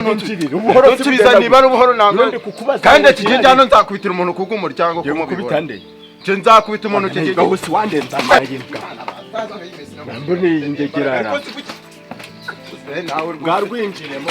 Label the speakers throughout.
Speaker 1: ntusubiza niba ari ubuhoro ntabwo kandi ikigenge hano nzakubitira umuntu kuko umuryango kumubibona nje nzakubita umuntu ikigenge
Speaker 2: gahose wandenza amayimbwa mbone indegerara bwarwinjiremo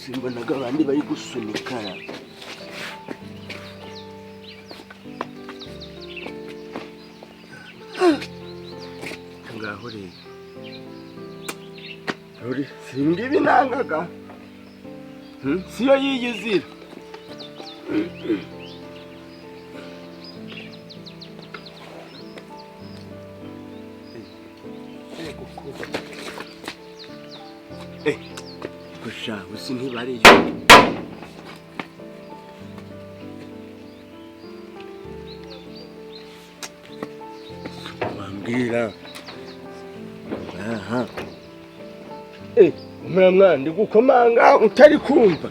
Speaker 2: simbonaga abandi bari gusunika ngaho rero singibi nangaga siyo yiyizira kusha usi ntibariyo bambwira aha umwana ndi gukomanga utari kumva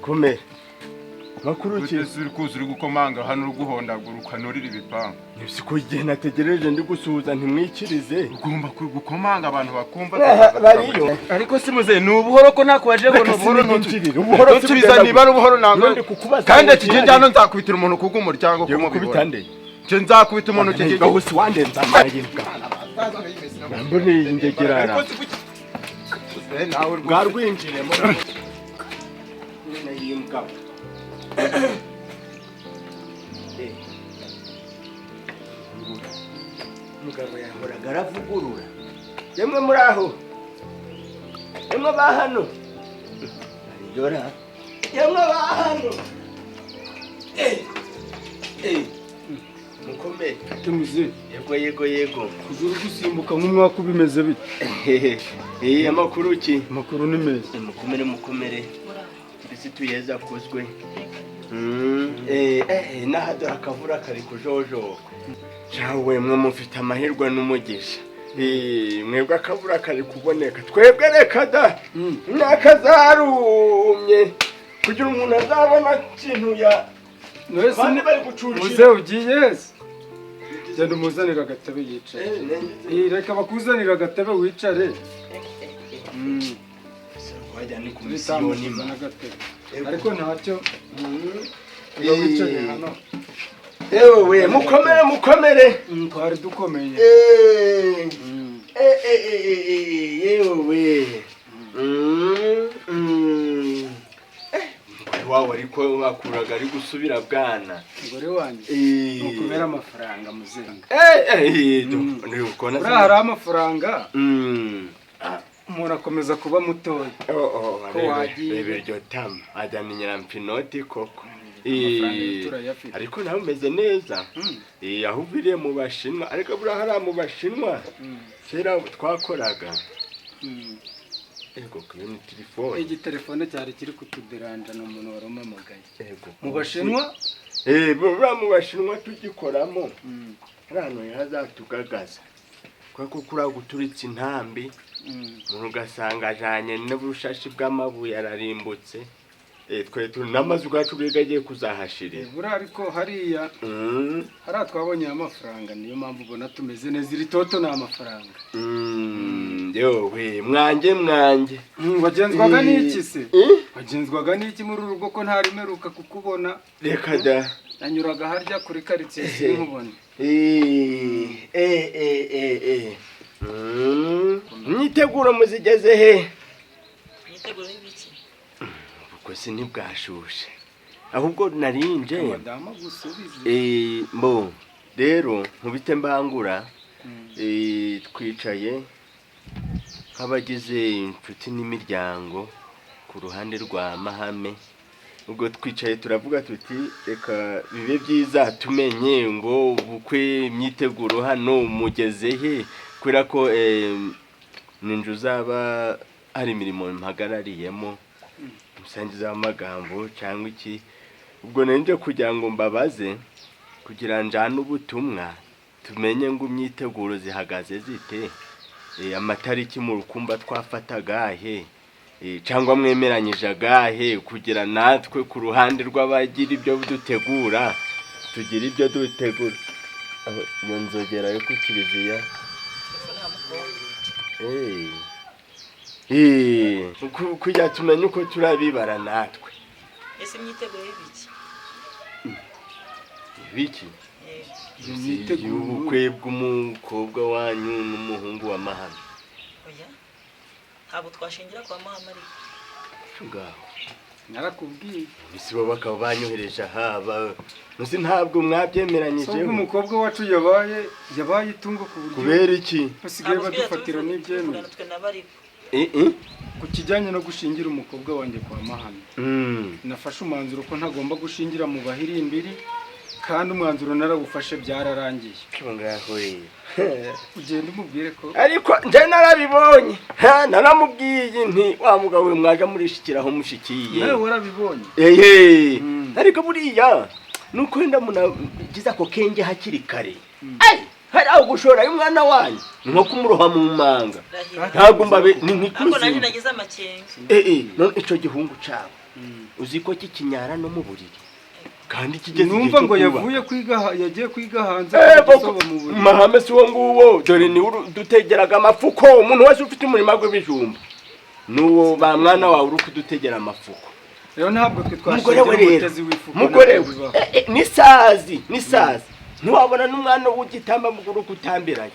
Speaker 2: komera makuru ki
Speaker 1: uri kuzuri gukomanga hano ruguhondagura ukanurira ibipangu
Speaker 2: siko igihe nategereje ndi gusuhuza ntimwikirize
Speaker 1: ugomba gukomanga abantu bakumva
Speaker 2: bariyo
Speaker 1: ariko simuze ni ubuhoro ko nakubaje ngo nubuhoro ntusubiza niba ari ubuhoro ntabwo kandi ikigenge hano nzakubitira umuntu kuko umuryango kumubibona nje nzakubita umuntu ikigenge
Speaker 2: gahose wandenza amayimbwa mbone indegerara bwarwinjiremo yimbwa mugabo yahoraga aravugurura. Yemwe muri aho, yemwe ba hano, ariyora, yemwe ba hano. Mukomeye
Speaker 3: tumuze
Speaker 2: yego
Speaker 3: kuzuru gusimbuka nk'umwaka ubimeze bite?
Speaker 2: Amakuru ki?
Speaker 3: Makuru ni meza.
Speaker 2: Mukomere ndetse tuyeza kuzwe. Nahadora akavura kari kujojo. Chawe mwe mufite amahirwe n'umugisha. Mwebwe akavura kari kuboneka. Twebwe reka da. Nakazarumye. Kugira umuntu azabona kintu ya
Speaker 3: Mwese
Speaker 2: bari gucucira.
Speaker 3: Muze ugiye. Genda umuzanira agatebe yicare. Reka bakuzanira agatebe wicare.
Speaker 2: Wajya ni kumisiyoni
Speaker 3: n'agatebe. Ariko ntacyo. Wicare hano.
Speaker 2: Ewe mukomere.
Speaker 3: Twari dukomeye.
Speaker 2: Yewe. Wawe ariko wakuraga ari gusubira bwana.
Speaker 3: Ngore wanjye. Nukumera amafaranga muzenga. Hari amafaranga. Umuntu akomeza kuba mutoya.
Speaker 2: Bebe ryo tam ajyana nyirampinoti koko. Ariko nawe umeze neza. Aho uviriye mu Bashinwa ariko bura hari mu Bashinwa kera twakoraga. Ego kuri telefone.
Speaker 3: Igi telefone cyari kiri kutuderanja no muntu waromamagaye. Mu Bashinwa?
Speaker 2: Bura mu Bashinwa tugikoramo. Hano yazatugagaza. Kwa kukura guturitsa intambi. Umuntu gasanga ajanye n'ubushashi bw'amabuye ararimbutse. Twe turi namazu gacu bigagiye kuzahashirira.
Speaker 3: Bura ariko hariya hari twabonye amafaranga niyo mpamvu ubona tumeze neza iri toto na amafaranga.
Speaker 2: Yowe mwange.
Speaker 3: Wagenzwaga n'iki se? Wagenzwaga n'iki muri urugo ko ntari meruka kukubona?
Speaker 2: Reka da.
Speaker 3: Nanyuraga harya kuri quartier sinkubone.
Speaker 2: Myiteguro muzigeze he?
Speaker 4: Myiteguro y'ibiki?
Speaker 2: Uko sinibwashushe. Ahubwo narinje.
Speaker 3: Madama gusubize.
Speaker 2: Mbo rero nkubite mbangura twicaye nk'abagize inshuti n'imiryango ku ruhande rwa Mahame. Ubwo twicaye turavuga tuti reka bibe byiza tumenye ngo ubukwe myiteguro hano mugeze he kwera ko ninju zaba hari imirimo mpagarariyemo musangiza amagambo cyangwa iki. Ubwo nanje kugira ngo mbabaze kugira njana ubutumwa tumenye ngo myiteguro zihagaze zite. Amatariki mu rukumba twafataga he cyangwa mwemeranyije agahe kugira natwe ku ruhande rw'abagira ibyo dutegura tugira ibyo dutegura. Iyo nzogera yo ku kiliziya kujya tumenye uko turabibara natwe.
Speaker 4: Ese myiteguro y'ibiki?
Speaker 2: Ibiki? Myiteguro ubukwe bw'umukobwa wanyu n'umuhungu wa Mahame.
Speaker 4: Oya. Ntabwo twashingira kwa Mahame ariko.
Speaker 2: Ngaho.
Speaker 3: Narakubwiye.
Speaker 2: Bisibo bakaba banyohereje haba. Musi ntabwo mwabyemeranyije.
Speaker 3: So umukobwa wacu yabaye itungo ku buryo.
Speaker 2: Kubera iki?
Speaker 3: Basigaye badufatira n'ibyemwe. Ku kijyanye no gushingira umukobwa wanjye kwa Mahame. Nafashe umwanzuro ko ntagomba gushingira mu bahirimbiri kandi umwanzuro narawufashe byararangiye.
Speaker 2: Ngaho
Speaker 3: ugenda umubwire ko
Speaker 2: ariko nje narabibonye naramubwiye nti wa mugabo we mwaje murishikiraho mushikiye.
Speaker 3: Nawe warabibonye?
Speaker 2: Ariko buriya nuko wenda munagiza ko kenge hakiri kare. Hari aho gushora umwana wanyu nko kumuroha mu manga. Ntabwo mbabe ni nkikuzi.
Speaker 4: Ako nanje nagize amakenga.
Speaker 2: No ico gihungu cyawe. Uziko kikinyara no mu buriri. Kandi kigeze
Speaker 3: numva ngo yagiye kwiga hanze
Speaker 2: mu buriri. Mahame si wo nguwo dore ni dutegeraga amafuko umuntu wese ufite umurima gw'ibijumba. Nuwo ba mwana wawe uri kudutegera amafuko.
Speaker 3: Rero ntabwo twe twashingira umutezi wifuka.
Speaker 2: Mugore ni sazi. Ntiwabona n'umwana w'ugitamba muguru kutambirayo.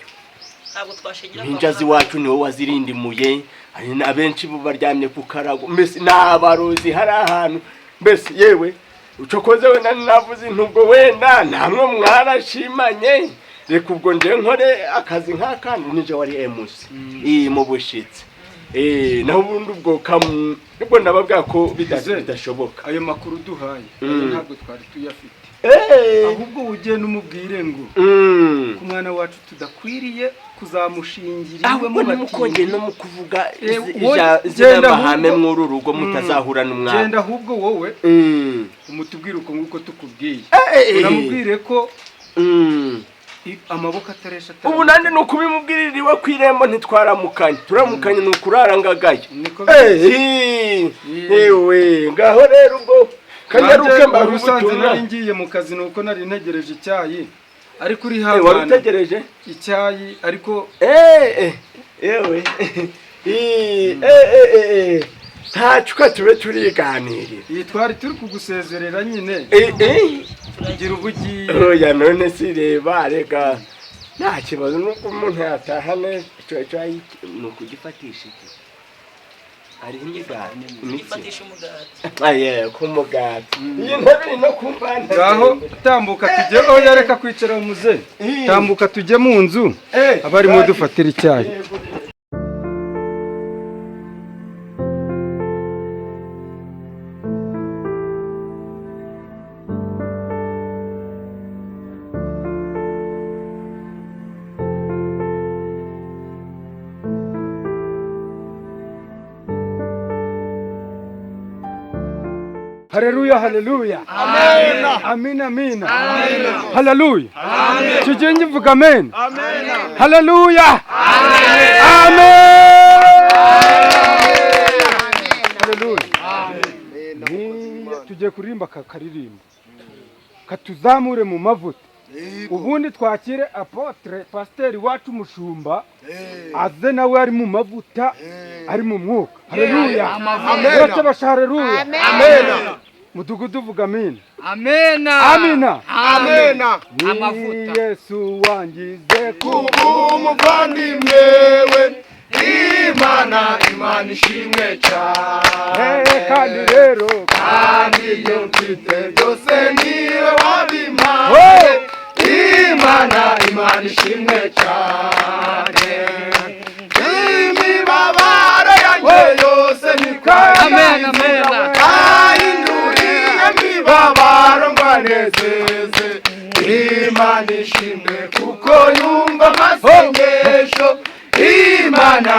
Speaker 4: Ntabwo twashingira
Speaker 2: Ninjazi wacu niwo wazirindimuye. Hari nabenshi bo baryamye ku karago. Mbese nabarozi hari ahantu. Mbese yewe ucokoze wenda navuze intubwo wenda namwe mwarashimanye reka ubwo nje nkore akazi nk'akandi nije wari MC mu bushitsi naho ubundi ubwo nibwo ndababwira ko bidashoboka.
Speaker 3: Ayo makuru duhaye ntabwo twari tuyafite. Ahubwo ugenda umubwire ngo ku mwana wacu tudakwiriye kuzamushingira iwe mu
Speaker 2: batinyi no mu kuvuga izina mahame mw'uru rugo mutazahura n'umwana.
Speaker 3: Genda ahubwo wowe umutubwire uko nguko tukubwiye. Uramubwire ko amaboko ataresha atari.
Speaker 2: Ubu nande no kubimubwiririwe kwirembo ntitwaramukanye. Turamukanye no kurarangagaye. Ewe ngaho rero ubwo kanyaruke
Speaker 3: mbarusanze nari ngiye mu kazi nuko nari ntegereje icyayi. Ariko uri hano
Speaker 2: wari utegereje
Speaker 3: icyayi ariko
Speaker 2: ewe tacuka tube turiganirira.
Speaker 3: Twari turi kugusezerera nyine ngira ubugiye.
Speaker 2: Oya none sireba rega nta kibazo nuko umuntu yataha neza. Cyo nuko gifatisha iki ari imigati
Speaker 4: ifatisha umugati.
Speaker 2: Ku mugati iyi ntebe no kumbana.
Speaker 3: Ngaho tambuka tujye oya reka kwicara muze. Tambuka tujye mu nzu abarimo dufatira icyayi. Haleluya haleluya. Amen. Amen amen. Amen. Haleluya. Amen. Tujye vuga amen. Amen. Haleluya. Amen. Amen. Haleluya. Amen. Tujye kurimba kakaririmba. Katuzamure mu mavuta. Ubundi twakire apotre pasteur wacu mushumba aze nawe ari mu mavuta ari mu mwuka. Haleluya. Amen. Haleluya. Amen. Mudugudu vuga amen.
Speaker 5: Amen.
Speaker 3: Amen.
Speaker 1: Amen.
Speaker 3: Amavuta. Yesu wangize
Speaker 1: kumuvandimwe we Imana ishimwe cyane.
Speaker 3: Kandi rero
Speaker 1: kandi ibyo mfite byose niwe wabimpaye. Imana ishimwe cyane. Imibabaro yanjye yose nikwaye.
Speaker 5: Amen. Amen.
Speaker 1: Imibabaro ngwanezeze. Imana ishimwe kuko yumva amasengesho. Imana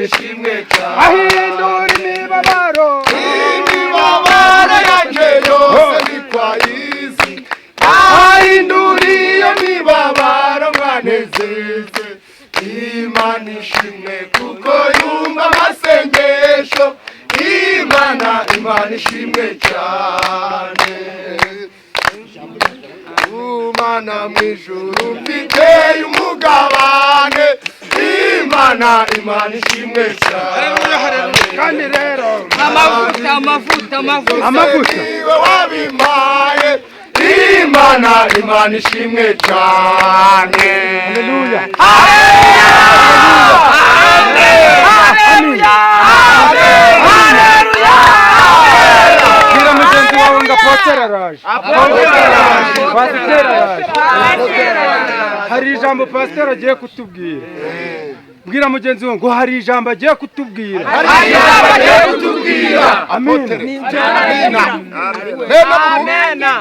Speaker 1: ishimwe cyane.
Speaker 3: ahindura imibabaro.
Speaker 1: Imibabaro yanjye yose nikwayizi. Ahindura iyo mibabaro ngwanezeze. Imana ishimwe kuko yumva amasengesho. Imana ishimwe cyane. Umana mwijuru mfite umugabane. Imana ishimwe cyane.
Speaker 3: Kandi rero
Speaker 5: Amavuta.
Speaker 1: Niwe wabimpaye. Imana ishimwe cyane.
Speaker 3: Haleluya. Kira mugenzi wawe ngo apotera araje. Pasiteri araje. Hari ijambo pasiteri agiye kutubwira. Bwira mugenzi wawe ngo hari ijambo agiye kutubwira. Amen.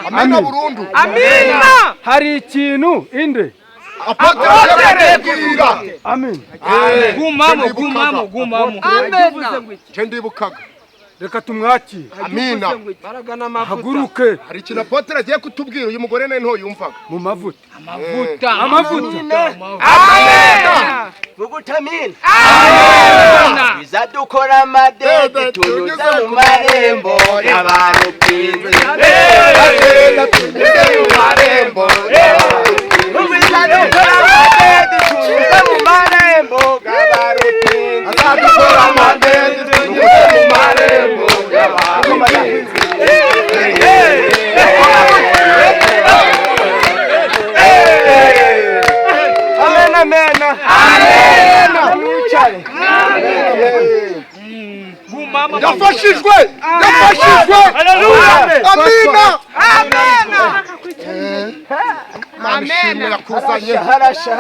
Speaker 1: Amen burundu.
Speaker 3: Hari ikintu inde. Amen.
Speaker 5: Gumamo. Amen.
Speaker 1: Ndibukaga.
Speaker 3: Reka tumwakire.
Speaker 1: Amina.
Speaker 3: Haguruke
Speaker 1: Hari ikintu apotre agiye kutubwira uyu mugore nawe nto yumvaga.
Speaker 3: mu mavuta.
Speaker 2: Amen. Vugutamini. Bizadukora amadede tunyuze mu marembo y'abantu kwinze.
Speaker 1: Tunyuze mu marembo.
Speaker 2: Bizadukora amadede tunyuze mu marembo y'abantu kwinze.
Speaker 1: Azadukora amadede tunyuze mu marembo y'abantu kwinze. Yafashijwe. Amina.
Speaker 5: Amena.
Speaker 1: yakuzanye
Speaker 3: harasha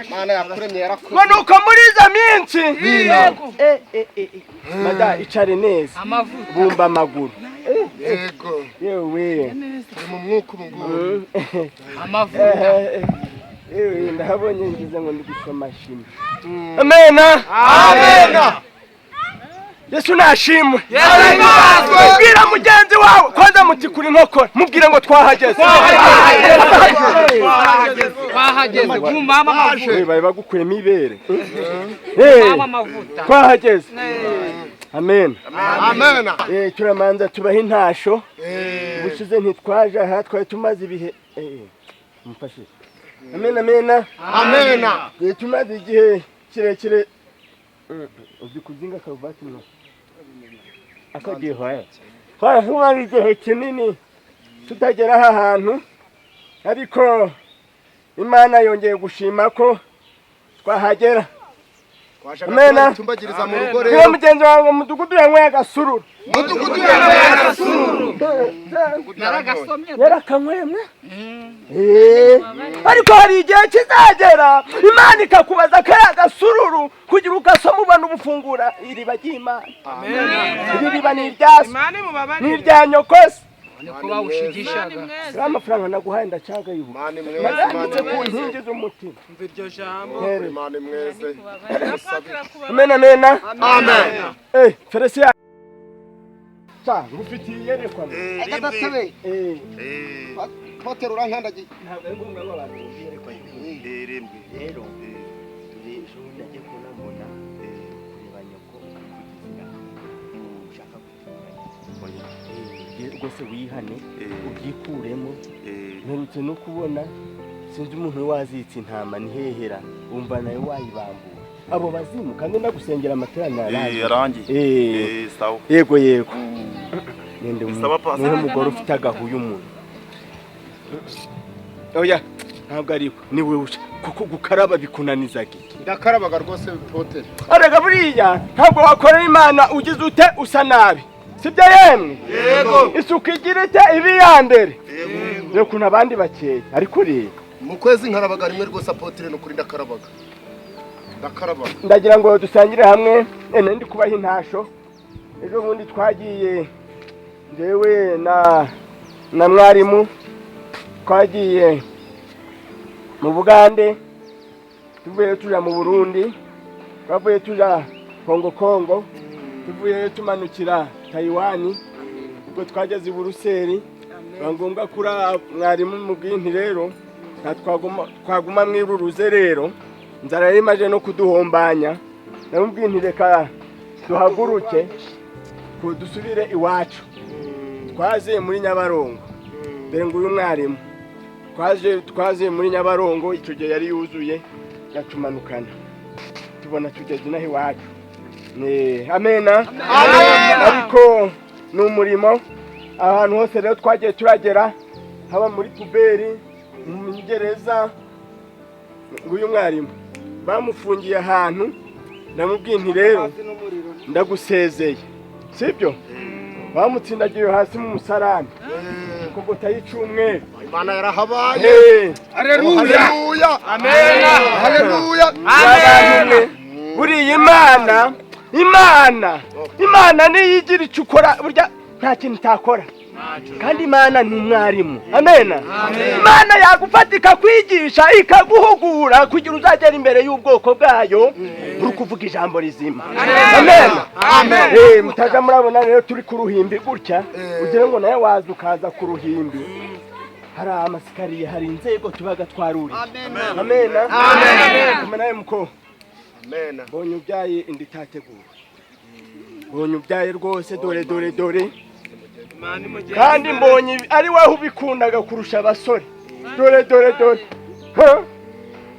Speaker 1: Mana yakuremye yarakoze
Speaker 3: manuka muri izo minsi mada icare neza
Speaker 5: Amavuta.
Speaker 3: bumba amaguru
Speaker 1: yego
Speaker 3: yewe
Speaker 1: mu mwuka ubungubu
Speaker 5: Amavuta.
Speaker 3: ndahabonye ngize ngo ndi gusoma shimwe amena Yesu nashimwe mubwira mugenzi wawe kwanza muti kuri nkokora mubwire ngo twahageze
Speaker 5: Twahageze kumama amavuta.
Speaker 3: bari bagukuyemo ibere
Speaker 5: Mama amavuta.
Speaker 3: twahageze amen
Speaker 1: amena
Speaker 3: turamanza tubaha intasho ubushize ntitwaje aha twari tumaze ibihe mufashe amena tumaze igihe kirekire uzi kuzinga karuvati no akagiye hoya twari igihe kinini tutagera aha hantu ariko Imana yongeye gushima ko twahagera amena
Speaker 1: tumbagiriza mu rugo
Speaker 3: rero mugenzi wawe mudugudu yanyweye agasururu yarakanyweye mwe ariko hari igihe kizagera Imana ikakubaza kariya agasururu kugira ugasoma ubona ubufungura iriba ry'Imana iri riba ni iryasi ni irya nyokose
Speaker 5: Niko bawushigishaga.
Speaker 3: amafaranga naguhaye ndacagaye ubu maganditse ku nkingi z'umutima
Speaker 5: Iryo jambo.
Speaker 1: Imana mweze
Speaker 3: amena
Speaker 1: amen
Speaker 3: Feresia cha ngufitiye yerekwa
Speaker 1: gatatabe
Speaker 2: Poterura nkandagiye
Speaker 3: ntabwo ari ngombwa ngo abantu yerekwa
Speaker 2: rero ejo ndagiye kunabona kureba nyoko kugira ushaka kutumenya rwose wihane ubyikuremo nturutse no kubona sinzi umuntu wazitse intama ntihehera wumva nawe wayibambura abo bazimu kandi nagusengera amateraniro
Speaker 6: yarangiye sawa
Speaker 3: yego nende umugore ufite agahuye umuntu oya ntabwo ariko ni wewe kuko gukaraba bikunanizaga
Speaker 1: ndakarabaga rwose potere
Speaker 3: arega buriya ntabwo wakorera Imana ugize ute usa nabi sibyo yemwe
Speaker 1: yego
Speaker 3: isuku igira ite ibi ya mbere rero kuna abandi bakeye ariko rero
Speaker 1: mu kwezi nkarabaga rimwe rwose potere no kuri ndakarabaga
Speaker 3: ndagira ngo dusangire hamwe ndi kubaha intasho ejo bundi twagiye ndewe na mwarimu twagiye mu Bugande tuvuye tuja mu Burundi twavuye tuja Kongo tuvuye tumanukira Taiwan ubwo twageze i Buruseli bangombwa kura mwarimu mu bwinti rero twaguma mwiruruze rero nzara yimaje no kuduhombanya namubwinti reka duhaguruke ko dusubire iwacu twaze muri Nyabarongo dore ngo uyu mwarimu twaze muri Nyabarongo icyo gihe yari yuzuye yacumanukana tubona tugeze naho iwacu amena ariko n'umurimo ahantu hose rero twagiye turagera haba muri puberi mu gereza uyu mwarimu bamufungiye ahantu ndamubwinti rero ndagusezeye sibyo bamutsindagiye hasi mu musarani kuko tayicumwe
Speaker 1: Imana yarahabaye haleluya
Speaker 3: amen
Speaker 1: haleluya
Speaker 3: amen buriya Imana niyigira icukora burya nta kintu takora kandi Imana ni umwarimu amena Imana yagufatika kwigisha ikaguhugura kugira uzagera imbere y'ubwoko bwayo uri kuvuga ijambo rizima amen mutaja murabona rero turi ku ruhimbi gutya ugira ngo nawe waza ukaza ku ruhimbi hari amasikariye hari inzego tubaga twaruri amena nawe muko bonye ubyaye indi tategura bonye ubyaye rwose dore kandi mbonye ari wowe ubikundaga kurusha abasore dore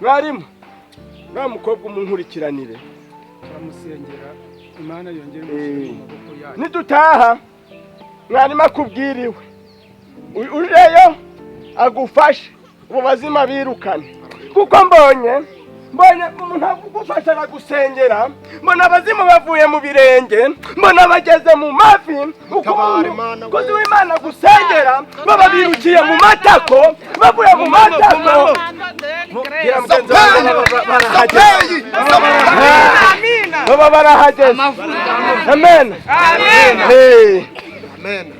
Speaker 3: mwarimu nta mukobwa umunkurikiranire
Speaker 7: turamusengera Imana yongere mu maboko yacu
Speaker 3: nidutaha mwarimu akubwiriwe ujeyo agufashe ubu bazima birukane kuko mbonye
Speaker 2: mbona umuntu agufasha gusengera, mbona abazimu bavuye mu birenge, mbona bageze mu mavi, kozi w'Imana gusengera, baba birukiye mu matako, bavuye mu matako. Baba barahageze. Amen. Amen. Amen.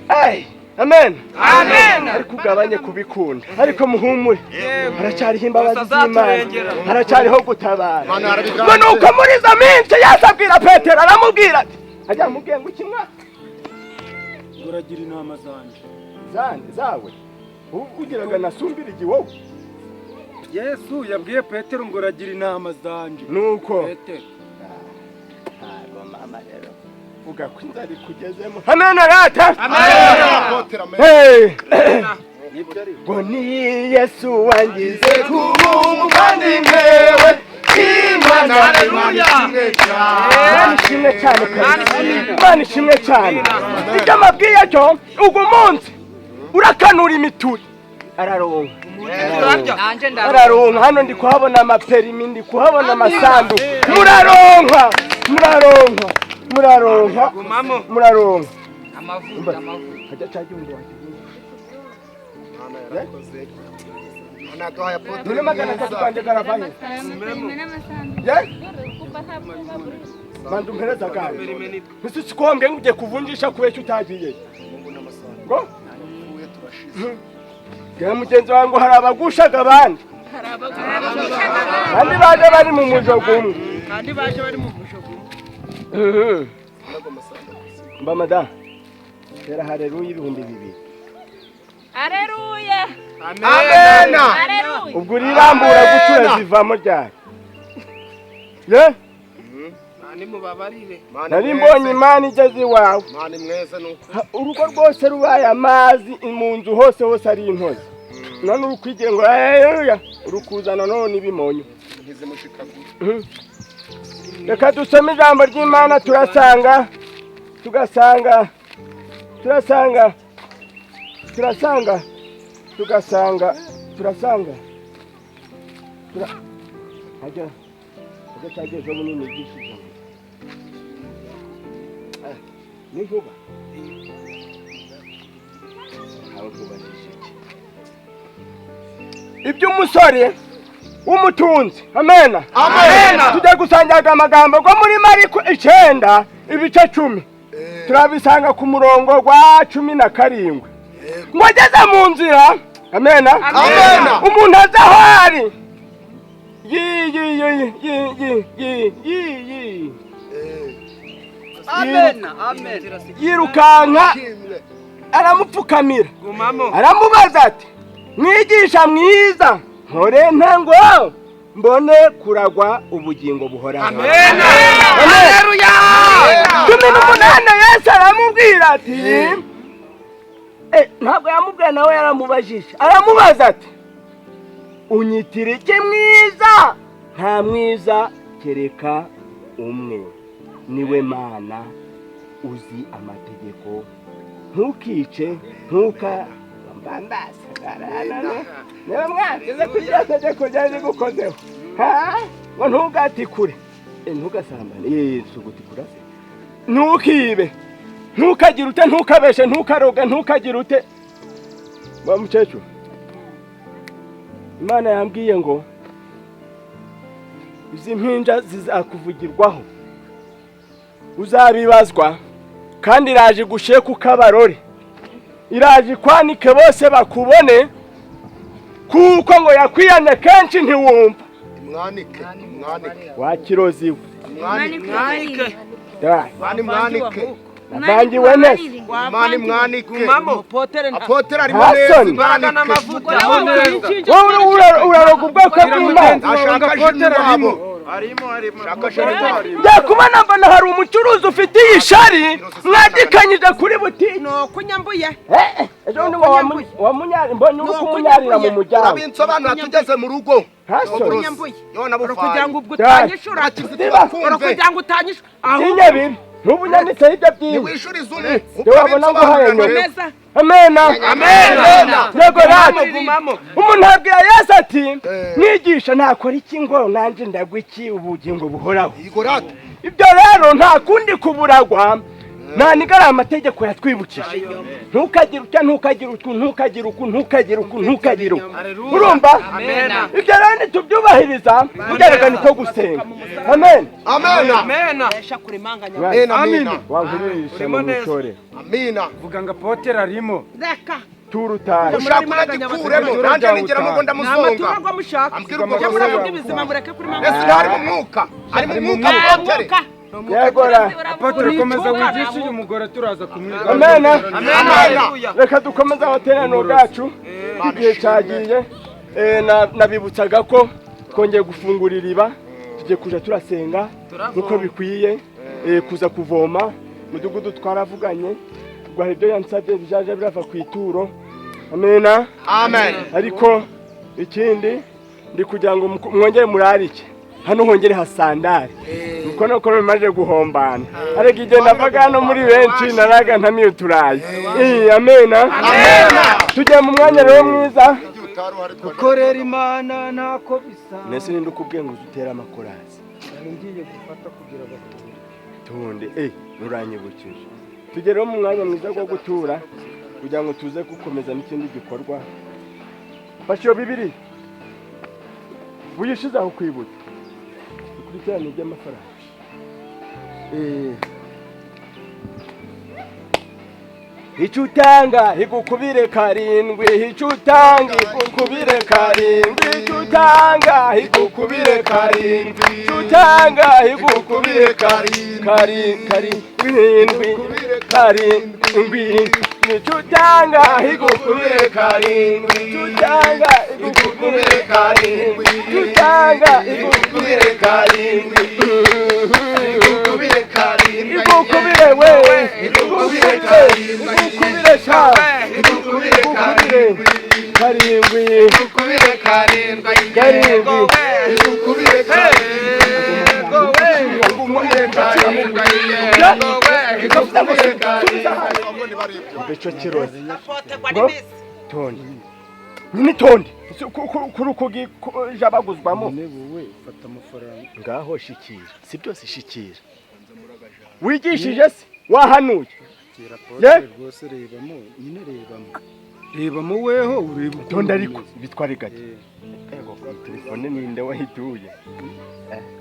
Speaker 2: Amen. Amen. Ariko ugabanye kubikunda. Ariko muhumure. Haracyariho imbabazi z'Imana. Haracyariho gutabara. None ukamuriza minsi yasabwira Petero aramubwira ati ajya mubwiye ngo kimwa
Speaker 3: uragira inama zanje.
Speaker 2: Zawe. Ugiraga nasumbira igiwowe.
Speaker 3: Yesu yabwiye Petero ngo uragira inama zanje.
Speaker 2: Nuko
Speaker 3: Petero.
Speaker 2: Mama rero. Uga kwinzari kugezemo. Amen rata. Boni Yesu wangize kumuvandimwe we. Imana ishimwe cyane. Icyo mabwiye cyo ugu munsi urakanura imituri. Araronka. Araronka hano ndi kuhabona amaperimi, ndi kuhabona amasandu. Muraronka. Amavuta. Hajya cyaje undi wake. Ana doya poto. None magana katupande garavaye. Mandu mpereza gari. Nisi sikombye nguje kuvunjisha kubesha utagiye. Ngo? Gera mugenzi wangu hari abagushaga abandi. Kandi baje bari mu mujogo. Mba madam. Tera haleluya ibihumbi 2.
Speaker 8: Haleluya.
Speaker 2: Amen.
Speaker 8: Haleluya.
Speaker 2: Ubwo rirambura gutura zivamo ryari.
Speaker 5: Mani mubabarire.
Speaker 2: Nari mbonye Imana igeze iwawe.
Speaker 6: Mani mwese nuko.
Speaker 2: Urugo rwose rubaye amazi mu nzu hose ari intozi. None urukwigiye ngo urukuzana none ibimonyo.
Speaker 6: Ngize mushikagura.
Speaker 2: Reka dusome ijambo ry'Imana turasanga Ajya cyageje munini gishije. Ni vuba. Iby'umusore w'umutunzi. Amen. Tujya gusangaga amagambo go muri Mariko 9 ibice 10. Turabisanga ku murongo wa 17. Ngogeze mu nzira. Amen. Umuntu azaho ari.
Speaker 5: Amen.
Speaker 2: Yirukanka aramupfukamira. Aramubaza ati mwigisha mwiza nkore ntango mbone kuragwa ubugingo buhoraho.
Speaker 5: Amen. Haleluya.
Speaker 2: 18 Yesu aramubwira ati ntabwo yamubwira nawe yaramubajije. Aramubaza ati unyitire iki mwiza? Nta mwiza kereka umwe, niwe Mana uzi amategeko. Ntukice, niwe mwagize kugira tegeko ryaje gukozeho. Ngo ntugatikure, ntugasambane, sugutikura se. Ntukibe, ntukagire ute, ntukabeshe, ntukaroge, ntukagire ute. Ba mukecuru, Imana yambwiye ngo izi mpinja zizakuvugirwaho, uzabibazwa, kandi iraje gushiye ku kabarore, iraje kwanike bose bakubone, kuko ngo yakwiyanye kenshi ntiwumva.
Speaker 6: Mwanike.
Speaker 2: Wakiroziwe.
Speaker 6: Mwanike.
Speaker 2: Navangiwe nese.
Speaker 6: Mwanike.
Speaker 5: Apotere
Speaker 6: arimo neza imbaraga n'amavuta.
Speaker 2: Uraroga ubwoko bw'Imana.
Speaker 6: Ashaka Apotere arimo.
Speaker 2: Yakubona mbona hari umucuruzi ufite ishari mwadikanyije kuri butiki.
Speaker 5: No kunyambuye.
Speaker 2: Ejo ndi wamunyari mbonye uri kumunyarira mu muryango.
Speaker 6: Abinsobanura tugeze mu rugo.
Speaker 5: Kunyambuye.
Speaker 6: Yona bufanye.
Speaker 5: Kugira ngo ubwo utanyishura. Kugira ngo utanyishura.
Speaker 2: Aho nyabiri. Nubunyanitse hirya byinshi.
Speaker 6: Niwishuriza umwe.
Speaker 2: Wabona ngo haye nyoko.
Speaker 3: amena yego rati umuntu abwira Yesu ati mwigisha ntakora iki ngo nanje ndagwa iki ubugingo buhoraho ibyo rero nta kundi kuburagwa nta nigara amategeko yatwibukije ntukagire utya ntukagire uku urumva ibyo rero nitubyubahiriza kugerageza niko gusenga amen wankurisha mu mitore vuga ngo apotere arimo turutaye
Speaker 6: ushaka gikuremo nanje ningira mu gonda musonga ambwira uko
Speaker 5: muravuga ibizima mureke kuri mama
Speaker 6: ese ari mu mwuka apotere
Speaker 3: yegora
Speaker 7: apotre komeza wigisha uyu mugore turaza kumwiga
Speaker 3: amen reka dukomeza abaterano bwacu igihe cyagiye nabibutsaga ko twongeye gufungura iriba tujye kuja turasenga nuko bikwiye kuza kuvoma mudugudu twaravuganye rwa ibyo yansabye bijaje birava ku ituro amen ariko ikindi ndi kugira ngo mwongere murarike hano hongere hasandare nuko nuko bimaje guhombana ariko igihe navaga hano muri benshi naraga ntamiye uturaye amen tujye mu mwanya rero mwiza
Speaker 7: gukorera Imana ntako bisa
Speaker 3: nese ninde ukubwiye ngo dutera amakorazi
Speaker 7: ngiye gufata kugira
Speaker 3: batunde uranyibukije tujye rero mu mwanya mwiza wo gutura kugira ngo tuze gukomeza n'ikindi gikorwa fashiyo bibiri buyishize aho kwibutsa ikurikirane ry'amafaranga icutanga igukubire karindwi icutanga igukubire karindwi icutanga igukubire karindwi icutanga igukubire karindwi icutanga igukubire karindwi icutanga igukubire karindwi icutanga igukubire karindwi igukubire wewe igukubire karindwi igukubire sha igukubire karindwi igukubire karindwi igukubire Becho kirozi Nitonde kurukugi jabaguzwamo
Speaker 7: wowe fata amafaranga
Speaker 3: ngaho shikira si byose shikira wigishije se wahanuye
Speaker 7: rwose rebamo weho ureba
Speaker 3: tonde ariko bitware gake ego telefone ninde wahituye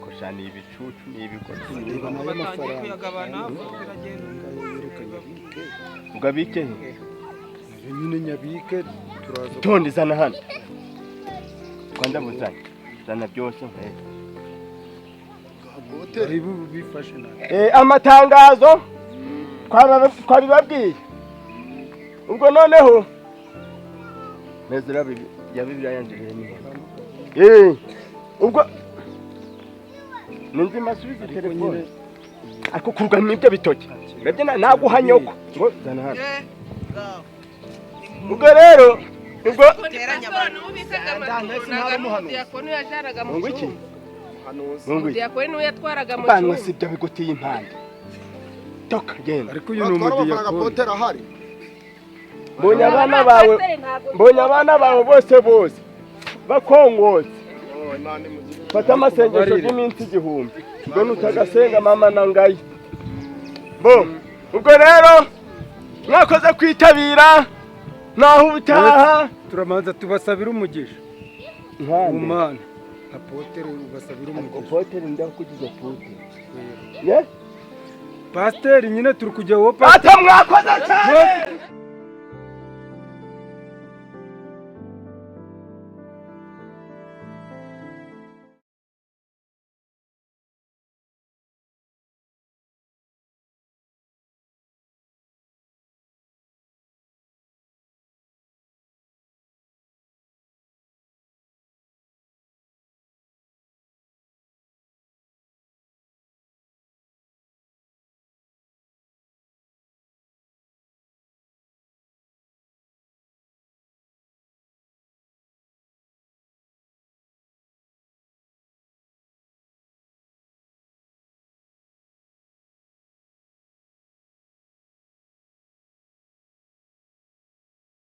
Speaker 3: koshani ibicucu n'ibikoresho
Speaker 7: reba amafaranga
Speaker 5: kuyagabana biragenda
Speaker 3: ugabike
Speaker 7: nyine nyabike turaza
Speaker 3: tonde zana hano kwanda muzanye zana byose
Speaker 7: bifashe
Speaker 3: amatangazo twabibabwiye ubwo noneho nezera ya Bibiliya yanje ni ubwo ninzi masubiza telefone ariko kuruga n'ibyo bitoke rebye naguhanyoko ngo zana hano ubwo rero ubwo
Speaker 5: teranya abantu
Speaker 8: diakoni yajaraga mu
Speaker 3: iki
Speaker 8: diakoni yatwaraga mu
Speaker 3: banwa sibyo bigutiye impande toka genda
Speaker 7: ariko uyu ni
Speaker 6: apotere ahari
Speaker 3: mbonye abana bawe bose bakongotse fata amasengesho y'iminsi 1000 ngo nutagasenga mama nangaye bo ubwo rero mwakoze kwitabira naho ubutaha
Speaker 7: turamanza tubasabira umugisha umana apotere ubasabira umugisha
Speaker 3: apotere ndakugize apotere
Speaker 7: pasiteri nyine turi kujya wo
Speaker 3: pasiteri mwakoze cyane